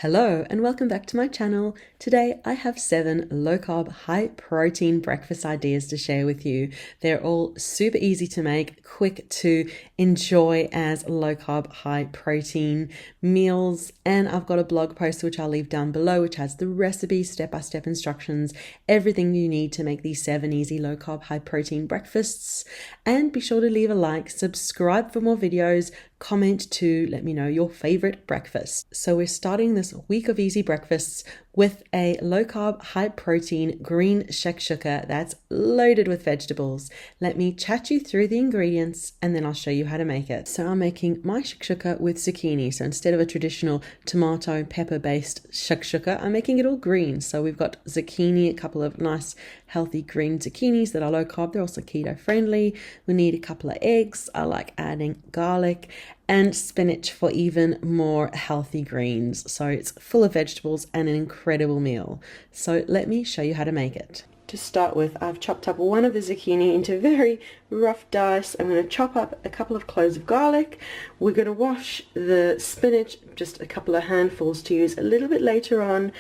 Hello and welcome back to my channel. Today I have 7 low-carb, high-protein breakfast ideas to share with you. They're all super easy to make, quick to enjoy as low-carb, high-protein meals. And I've got a blog post which I'll leave down below which has the recipe, step-by-step instructions, everything you need to make these 7 easy low-carb, high-protein breakfasts. And be sure to leave a like, subscribe for more videos, comment to let me know your favorite breakfast. So we're starting this week of easy breakfasts with a low-carb, high-protein green shakshuka that's loaded with vegetables. Let me chat you through the ingredients and then I'll show you how to make it. So I'm making my shakshuka with zucchini. So instead of a traditional tomato pepper-based shakshuka, I'm making it all green. So we've got zucchini, a couple of nice healthy green zucchinis that are low-carb. They're also keto-friendly. We need a couple of eggs. I like adding garlic and spinach for even more healthy greens. So it's full of vegetables and an incredible meal. So let me show you how to make it. To start with, I've chopped up one of the zucchini into very rough dice. I'm going to chop up a couple of cloves of garlic. We're going to wash the spinach, just a couple of handfuls to use a little bit later on.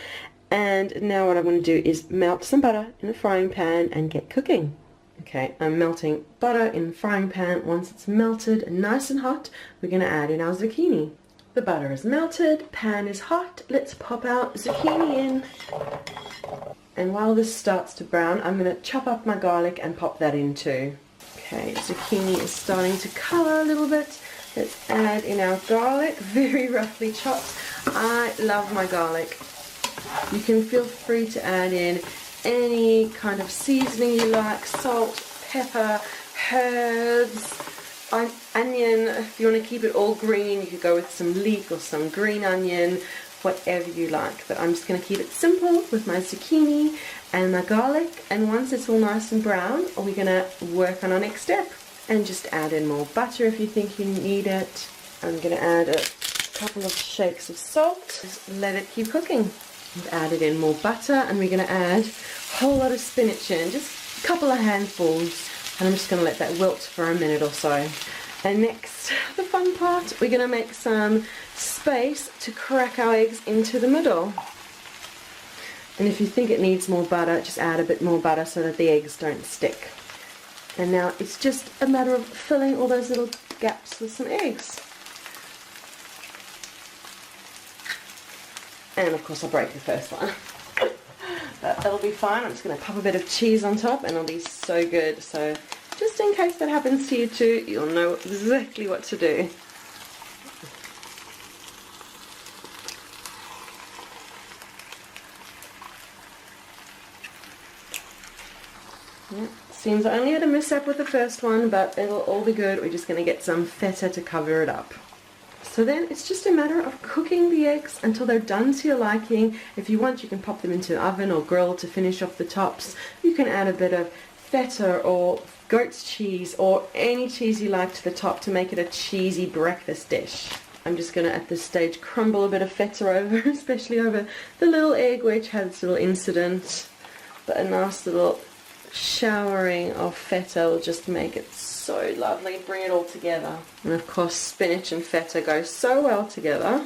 And now what I'm going to do is melt some butter in a frying pan and get cooking. Okay, I'm melting butter in the frying pan. Once it's melted and nice and hot, we're going to add in our zucchini. The butter is melted, pan is hot, let's pop our zucchini in. And while this starts to brown, I'm going to chop up my garlic and pop that in too. Okay, zucchini is starting to color a little bit. Let's add in our garlic, very roughly chopped. I love my garlic. You can feel free to add in any kind of seasoning you like, salt, pepper, herbs, onion. If you want to keep it all green, you could go with some leek or some green onion, whatever you like. But I'm just going to keep it simple with my zucchini and my garlic. And once it's all nice and brown, we're going to work on our next step. And just add in more butter if you think you need it. I'm going to add a couple of shakes of salt. Just let it keep cooking. We've added in more butter and we're going to add a whole lot of spinach in, just a couple of handfuls, and I'm just going to let that wilt for a minute or so. And next, the fun part, we're going to make some space to crack our eggs into the middle. And if you think it needs more butter, just add a bit more butter so that the eggs don't stick. And now it's just a matter of filling all those little gaps with some eggs. And of course I'll break the first one. But that'll be fine. I'm just going to pop a bit of cheese on top and it'll be so good. So just in case that happens to you too, you'll know exactly what to do. Seems I only had a mishap with the first one, but it'll all be good. We're just going to get some feta to cover it up. So then it's just a matter of cooking the eggs until they're done to your liking. If you want, you can pop them into the oven or grill to finish off the tops. You can add a bit of feta or goat's cheese or any cheese you like to the top to make it a cheesy breakfast dish. I'm just going to at this stage crumble a bit of feta over, especially over the little egg which had its little incident. But a nice little showering of feta will just make it so lovely, bring it all together. And of course spinach and feta go so well together.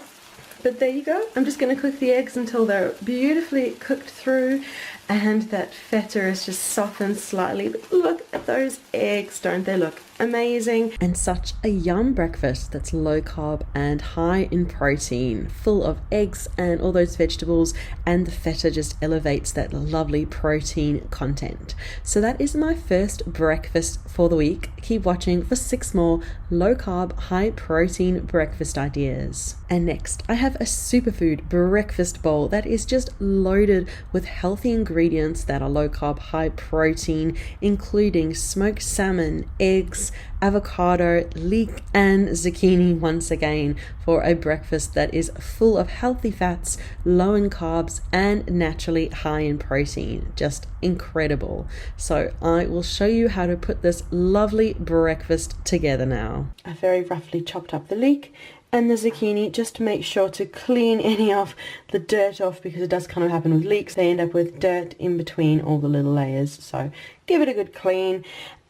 But there you go. I'm just going to cook the eggs until they're beautifully cooked through and that feta is just softened slightly. But look at those eggs, don't they look amazing? And such a yum breakfast that's low carb and high in protein, full of eggs and all those vegetables, and the feta just elevates that lovely protein content. So that is my first breakfast for the week. Keep watching for 6 more low carb, high protein breakfast ideas. And next, I have a superfood breakfast bowl that is just loaded with healthy ingredients that are low carb, high protein, including smoked salmon, eggs, avocado, leek, and zucchini once again for a breakfast that is full of healthy fats, low in carbs, and naturally high in protein. Just incredible. So I will show you how to put this lovely breakfast together now. I very roughly chopped up the leek and the zucchini just to make sure to clean any of the dirt off, because it does kind of happen with leeks. They end up with dirt in between all the little layers. So give it a good clean.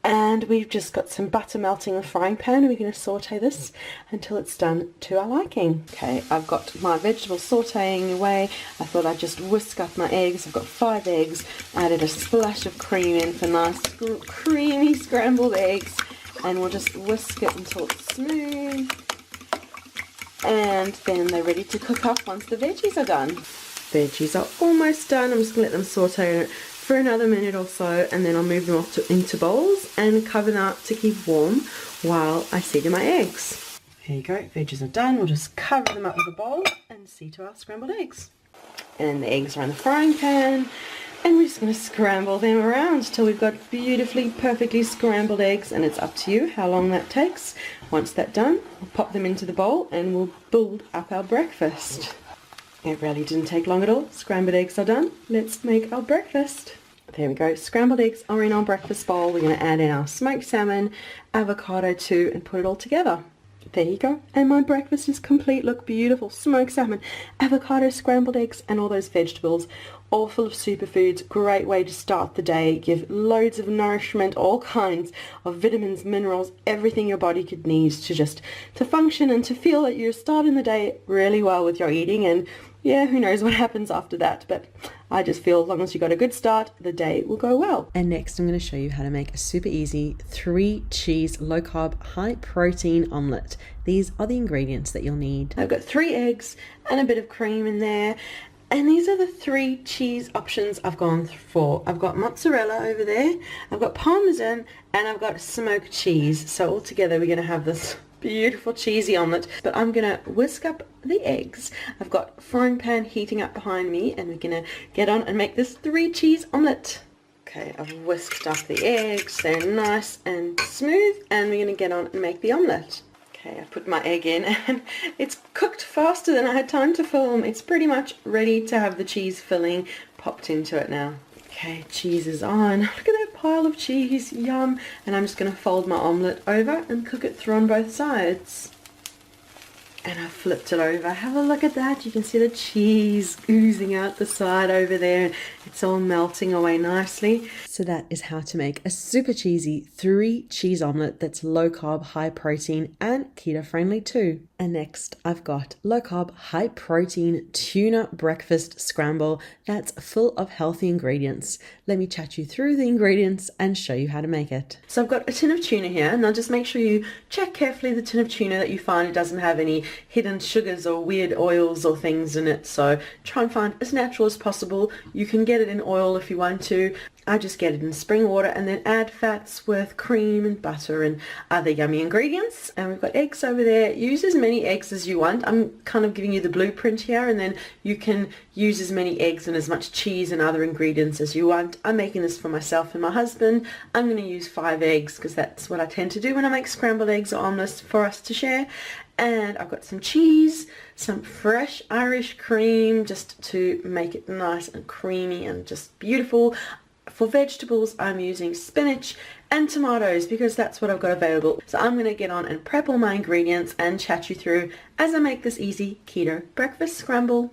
And we've just got some butter melting in the frying pan. We're going to saute this until it's done to our liking. Okay, I've got my vegetables sauteing away. I thought I'd just whisk up my eggs. I've got 5 eggs. Added a splash of cream in for nice creamy scrambled eggs. And we'll just whisk it until it's smooth. And then they're ready to cook up once the veggies are done. Veggies are almost done. I'm just going to let them saute for another minute or so, and then I'll move them off into bowls and cover them up to keep warm while I season my eggs. Here you go, veggies are done. We'll just cover them up with a bowl and see to our scrambled eggs. And the eggs are in the frying pan, and we're just going to scramble them around till we've got beautifully, perfectly scrambled eggs, and it's up to you how long that takes. Once that's done, we'll pop them into the bowl and we'll build up our breakfast. It really didn't take long at all. Scrambled eggs are done. Let's make our breakfast. There we go. Scrambled eggs are in our breakfast bowl. We're going to add in our smoked salmon, avocado too, and put it all together. There you go. And my breakfast is complete. Look, beautiful. Smoked salmon, avocado, scrambled eggs, and all those vegetables. All full of superfoods. Great way to start the day. Give loads of nourishment, all kinds of vitamins, minerals, everything your body could need to function and to feel that you're starting the day really well with your eating. And yeah, who knows what happens after that, but I just feel as long as you got a good start, the day will go well. And next I'm going to show you how to make a super easy 3 cheese low carb high protein omelette. These are the ingredients that you'll need. I've got 3 eggs and a bit of cream in there, and these are the 3 cheese options I've gone for. I've got mozzarella over there, I've got parmesan, and I've got smoked cheese. So all together we're going to have this beautiful cheesy omelette. But I'm gonna whisk up the eggs. I've got frying pan heating up behind me, and we're gonna get on and make this 3 cheese omelette. Okay, I've whisked up the eggs. They're nice and smooth, and we're gonna get on and make the omelette. Okay, I put my egg in, and it's cooked faster than I had time to film. It's pretty much ready to have the cheese filling popped into it now. Okay, cheese is on. Look at that pile of cheese, yum. And I'm just going to fold my omelette over and cook it through on both sides. And I flipped it over. Have a look at that. You can see the cheese oozing out the side over there. It's all melting away nicely. So that is how to make a super cheesy 3 cheese omelette that's low carb, high protein, and keto friendly too. And next I've got low carb, high protein tuna breakfast scramble that's full of healthy ingredients. Let me chat you through the ingredients and show you how to make it. So I've got a tin of tuna here, and I'll just make sure you check carefully the tin of tuna that you find it doesn't have any hidden sugars or weird oils or things in it. So try and find as natural as possible. You can get it in oil if you want to. I just get it in spring water and then add fats with cream and butter and other yummy ingredients. And we've got eggs over there. Use as many eggs as you want. I'm kind of giving you the blueprint here, and then you can use as many eggs and as much cheese and other ingredients as you want. I'm making this for myself and my husband. I'm going to use 5 eggs because that's what I tend to do when I make scrambled eggs or omelets for us to share. And I've got some cheese, some fresh Irish cream just to make it nice and creamy and just beautiful. For vegetables, I'm using spinach and tomatoes because that's what I've got available. So I'm going to get on and prep all my ingredients and chat you through as I make this easy keto breakfast scramble.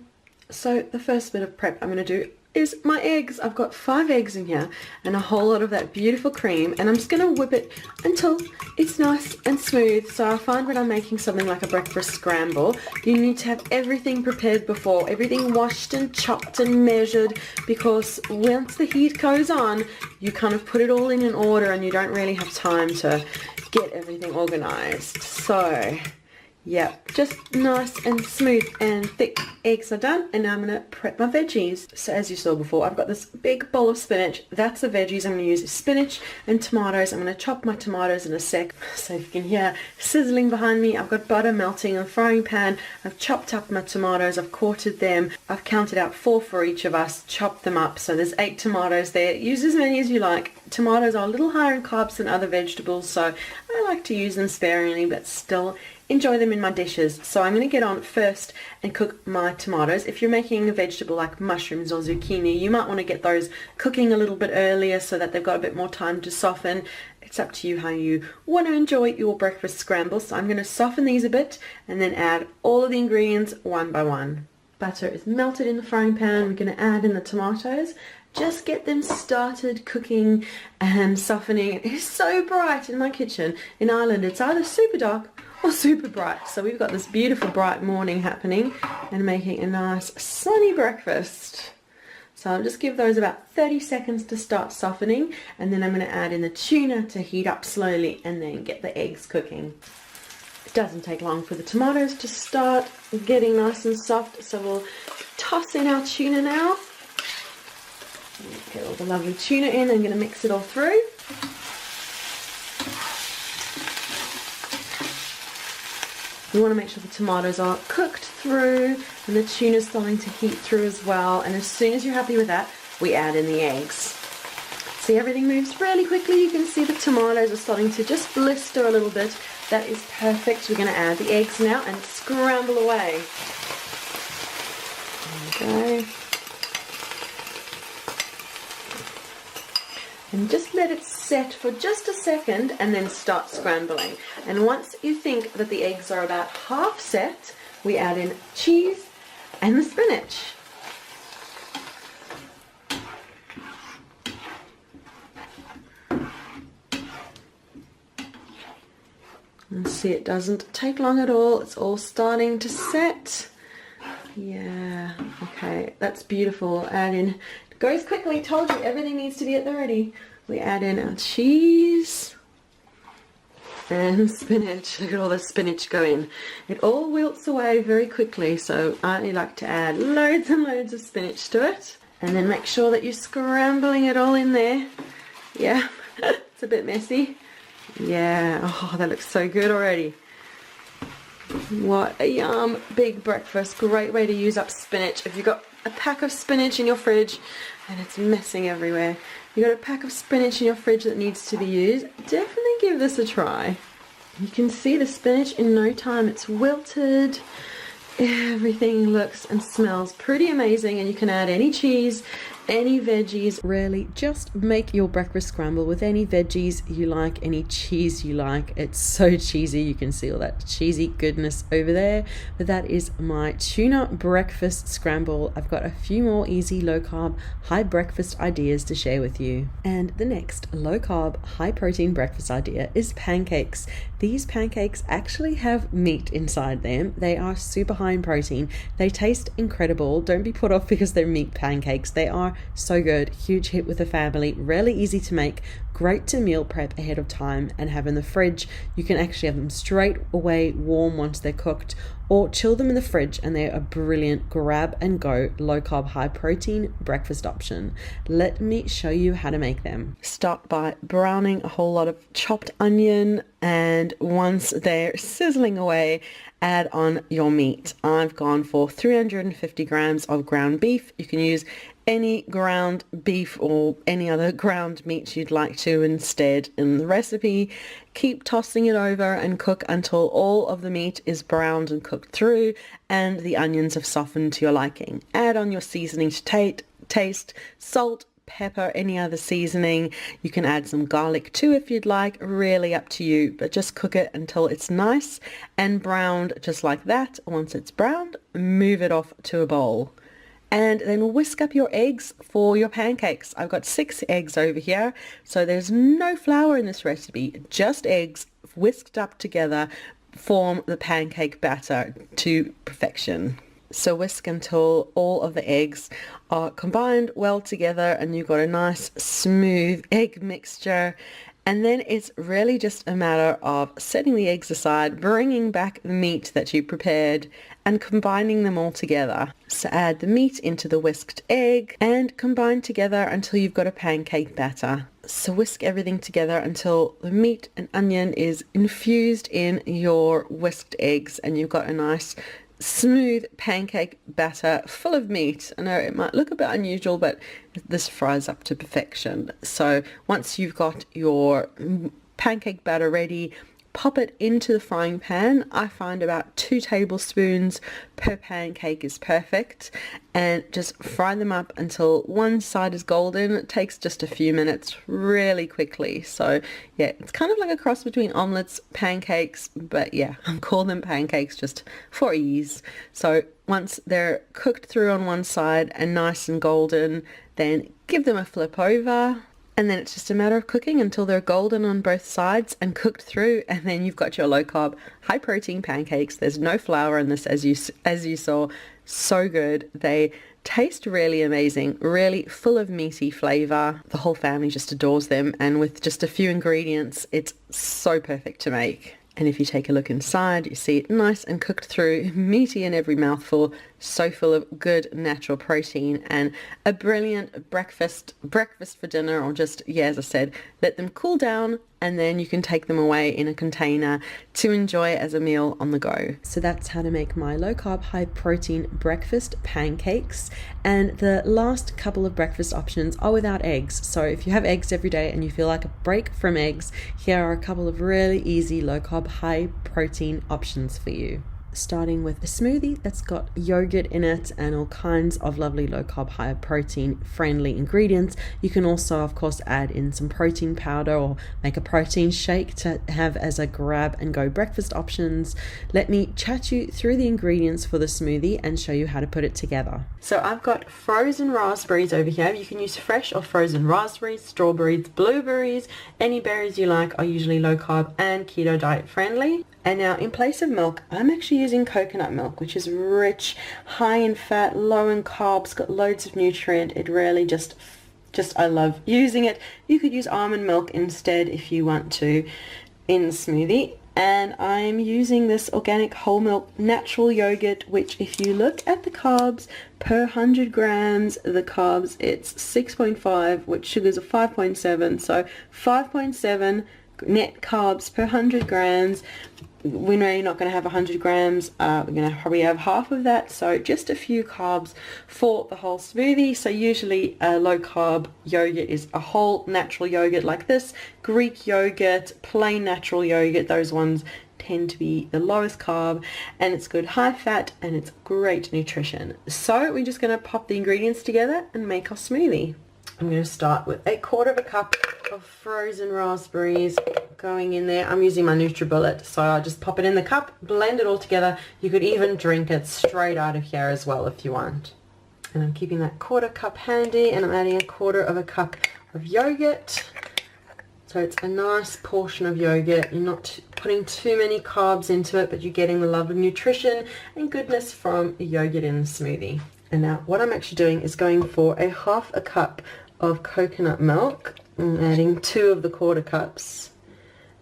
So the first bit of prep I'm going to do is my eggs. I've got 5 eggs in here and a whole lot of that beautiful cream, and I'm just going to whip it until it's nice and smooth. So I find when I'm making something like a breakfast scramble, you need to have everything prepared before, everything washed and chopped and measured, because once the heat goes on, you kind of put it all in order and you don't really have time to get everything organized. So yeah, just nice and smooth and thick eggs are done, and now I'm going to prep my veggies. So as you saw before, I've got this big bowl of spinach. That's the veggies I'm going to use, spinach and tomatoes. I'm going to chop my tomatoes in a sec. So if you can hear sizzling behind me, I've got butter melting in a frying pan. I've chopped up my tomatoes, I've quartered them. I've counted out 4 for each of us, chopped them up. So there's 8 tomatoes there. Use as many as you like. Tomatoes are a little higher in carbs than other vegetables, so I like to use them sparingly, but still enjoy them in my dishes. So I'm going to get on first and cook my tomatoes. If you're making a vegetable like mushrooms or zucchini, you might want to get those cooking a little bit earlier so that they've got a bit more time to soften. It's up to you how you want to enjoy your breakfast scramble. So I'm going to soften these a bit and then add all of the ingredients one by one. Butter is melted in the frying pan. We're going to add in the tomatoes just get them started cooking and softening. It is so bright in my kitchen in Ireland. It's either super dark or super bright. So we've got this beautiful bright morning happening and making a nice sunny breakfast. So I'll just give those about 30 seconds to start softening, and then I'm going to add in the tuna to heat up slowly and then get the eggs cooking. It doesn't take long for the tomatoes to start getting nice and soft, so we'll toss in our tuna now. Get all the lovely tuna in. I'm going to mix it all through. You want to make sure the tomatoes are cooked through and the tuna's starting to heat through as well. And as soon as you're happy with that, we add in the eggs. See, everything moves really quickly. You can see the tomatoes are starting to just blister a little bit. That is perfect. We're going to add the eggs now and scramble away. There we go. And just let it set for just a second and then start scrambling. And once you think that the eggs are about half set, we add in cheese and the spinach. And see, it doesn't take long at all. It's all starting to set. Yeah, okay, that's beautiful. Add in, it goes quickly, told you, everything needs to be at the ready. We add in our cheese and spinach. Look at all the spinach go in. It all wilts away very quickly, so I like to add loads and loads of spinach to it. And then make sure that you're scrambling it all in there. Yeah, it's a bit messy. Yeah, oh, that looks so good already. What a yum, big breakfast. Great way to use up spinach. If you've got a pack of spinach in your fridge and it's messing everywhere, you've got a pack of spinach in your fridge that needs to be used, definitely give this a try. You can see the spinach in no time, it's wilted. Everything looks and smells pretty amazing, and you can add any cheese, any veggies. Really, just make your breakfast scramble with any veggies you like, any cheese you like. It's so cheesy. You can see all that cheesy goodness over there. But that is my tuna breakfast scramble. I've got a few more easy low carb, high breakfast ideas to share with you. And the next low carb, high protein breakfast idea is pancakes. These pancakes actually have meat inside them. They are super high in protein. They taste incredible. Don't be put off because they're meat pancakes. They are so good. Huge hit with the family. Really easy to make. Great to meal prep ahead of time and have in the fridge. You can actually have them straight away warm once they're cooked, or chill them in the fridge, and they're a brilliant grab and go low carb high protein breakfast option. Let me show you how to make them. Start by browning a whole lot of chopped onion, and once they're sizzling away, add on your meat. I've gone for 350 grams of ground beef. You can use any ground beef or any other ground meat you'd like to instead in the recipe. Keep tossing it over and cook until all of the meat is browned and cooked through and the onions have softened to your liking. Add on your seasoning to taste, salt, pepper, any other seasoning. You can add some garlic too if you'd like, really up to you, but just cook it until it's nice and browned just like that. Once it's browned, move it off to a bowl. And then whisk up your eggs for your pancakes. I've got 6 eggs over here, so there's no flour in this recipe, just eggs whisked up together form the pancake batter to perfection. So whisk until all of the eggs are combined well together and you've got a nice smooth egg mixture. And then it's really just a matter of setting the eggs aside, bringing back the meat that you prepared and combining them all together. So add the meat into the whisked egg and combine together until you've got a pancake batter. So whisk everything together until the meat and onion is infused in your whisked eggs and you've got a nice smooth pancake batter full of meat. I know it might look a bit unusual, but this fries up to perfection. So once you've got your pancake batter ready, pop it into the frying pan. I find about 2 tablespoons per pancake is perfect, and just fry them up until one side is golden. It takes just a few minutes, really quickly. So yeah, it's kind of like a cross between omelettes, pancakes, but yeah, I'm calling them pancakes just for ease. So once they're cooked through on one side and nice and golden, then give them a flip over. And then it's just a matter of cooking until they're golden on both sides and cooked through, and then you've got your low carb, high protein pancakes. There's no flour in this, as you saw. So good. They taste really amazing, really full of meaty flavor. The whole family just adores them, and with just a few ingredients, it's so perfect to make. And if you take a look inside, you see it nice and cooked through, meaty in every mouthful, so full of good natural protein, and a brilliant breakfast for dinner, or just, yeah, as I said, let them cool down, and then you can take them away in a container to enjoy as a meal on the go. So that's how to make my low carb, high protein breakfast pancakes. And the last couple of breakfast options are without eggs. So if you have eggs every day and you feel like a break from eggs, here are a couple of really easy low carb, high protein options for you. Starting with a smoothie that's got yogurt in it and all kinds of lovely low carb, high protein friendly ingredients. You can also, of course, add in some protein powder or make a protein shake to have as a grab and go breakfast options. Let me chat you through the ingredients for the smoothie and show you how to put it together. So I've got frozen raspberries over here. You can use fresh or frozen raspberries, strawberries, blueberries, any berries you like are usually low carb and keto diet friendly. And now in place of milk, I'm actually using coconut milk, which is rich, high in fat, low in carbs, got loads of nutrient. It really just I love using it. You could use almond milk instead if you want to in the smoothie. And I'm using this organic whole milk natural yogurt, which if you look at the carbs per 100 grams, the carbs it's 6.5, which sugars are 5.7. So 5.7 net carbs per 100 grams. We know you're not going to have 100 grams. We're going to probably have half of that, so just a few carbs for the whole smoothie. So usually a low carb yogurt is a whole natural yogurt like this. Greek yogurt, plain natural yogurt, those ones tend to be the lowest carb, and it's good high fat and it's great nutrition. So we're just going to pop the ingredients together and make our smoothie. I'm going to start with 1/4 cup of frozen raspberries going in there. I'm using my NutriBullet, so I'll just pop it in the cup, blend it all together. You could even drink it straight out of here as well if you want. And I'm keeping that 1/4 cup handy, and I'm adding 1/4 cup of yogurt. So it's a nice portion of yogurt. You're not putting too many carbs into it, but you're getting the lovely nutrition and goodness from yogurt in the smoothie. And now what I'm actually doing is going for 1/2 cup of coconut milk. I'm adding 2 of the 1/4 cups.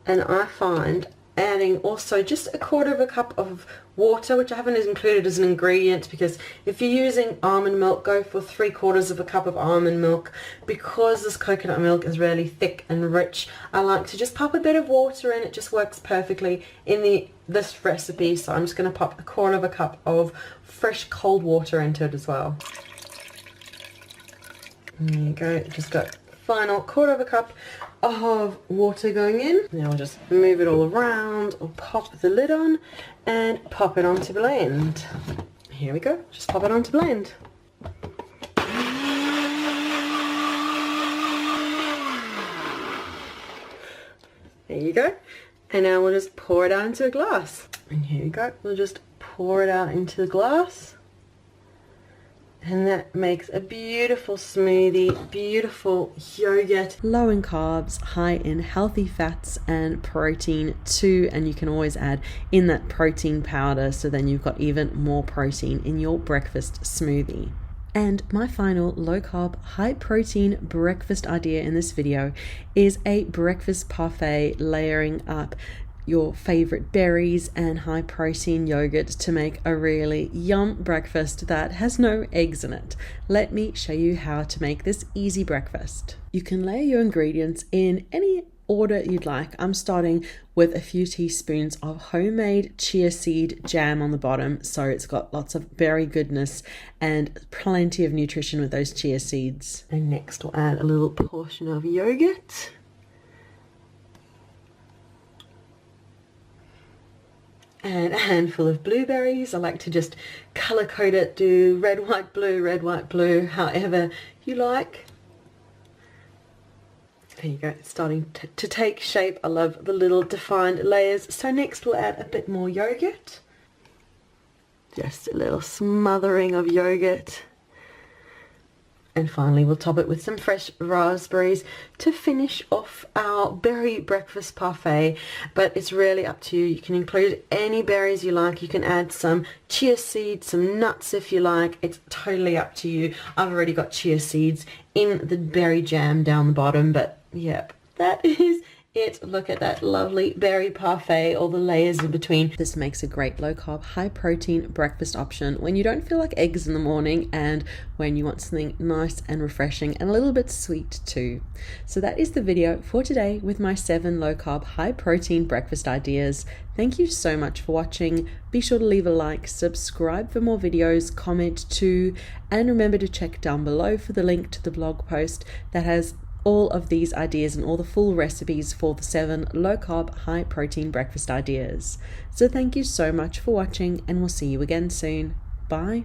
And I find adding also just 1/4 cup of water, which I haven't included as an ingredient, because if you're using almond milk, go for 3/4 cup of almond milk. Because this coconut milk is really thick and rich, I like to just pop a bit of water in. It just works perfectly in this recipe. So I'm just going to pop 1/4 cup of fresh cold water into it as well. And there you go, just got final 1/4 cup of water going in. Now I'll just move it all around, or pop the lid on and pop it on to blend. Here we go, just pop it on to blend. There you go. And now we'll just pour it out into a glass. And here we go, we'll just pour it out into the glass. And that makes a beautiful smoothie, beautiful yogurt. Low in carbs, high in healthy fats and protein too. And you can always add in that protein powder, so then you've got even more protein in your breakfast smoothie. And my final low carb, high protein breakfast idea in this video is a breakfast parfait, layering up your favorite berries and high protein yogurt to make a really yum breakfast that has no eggs in it. Let me show you how to make this easy breakfast. You can layer your ingredients in any order you'd like. I'm starting with a few teaspoons of homemade chia seed jam on the bottom, so it's got lots of berry goodness and plenty of nutrition with those chia seeds. And next we'll add a little portion of yogurt. And a handful of blueberries. I like to just color code it, do red, white, blue, however you like. There you go, it's starting to take shape. I love the little defined layers. So next we'll add a bit more yogurt. Just a little smothering of yogurt. And finally, we'll top it with some fresh raspberries to finish off our berry breakfast parfait. But it's really up to you. You can include any berries you like. You can add some chia seeds, some nuts if you like. It's totally up to you. I've already got chia seeds in the berry jam down the bottom. But yep, that is it. Look at that lovely berry parfait, all the layers in between. This makes a great low-carb, high-protein breakfast option when you don't feel like eggs in the morning and when you want something nice and refreshing and a little bit sweet too. So that is the video for today with my 7 low-carb, high-protein breakfast ideas. Thank you so much for watching. Be sure to leave a like, subscribe for more videos, comment too, and remember to check down below for the link to the blog post that has all of these ideas and all the full recipes for the 7 low-carb, high-protein breakfast ideas. So thank you so much for watching, and we'll see you again soon. Bye.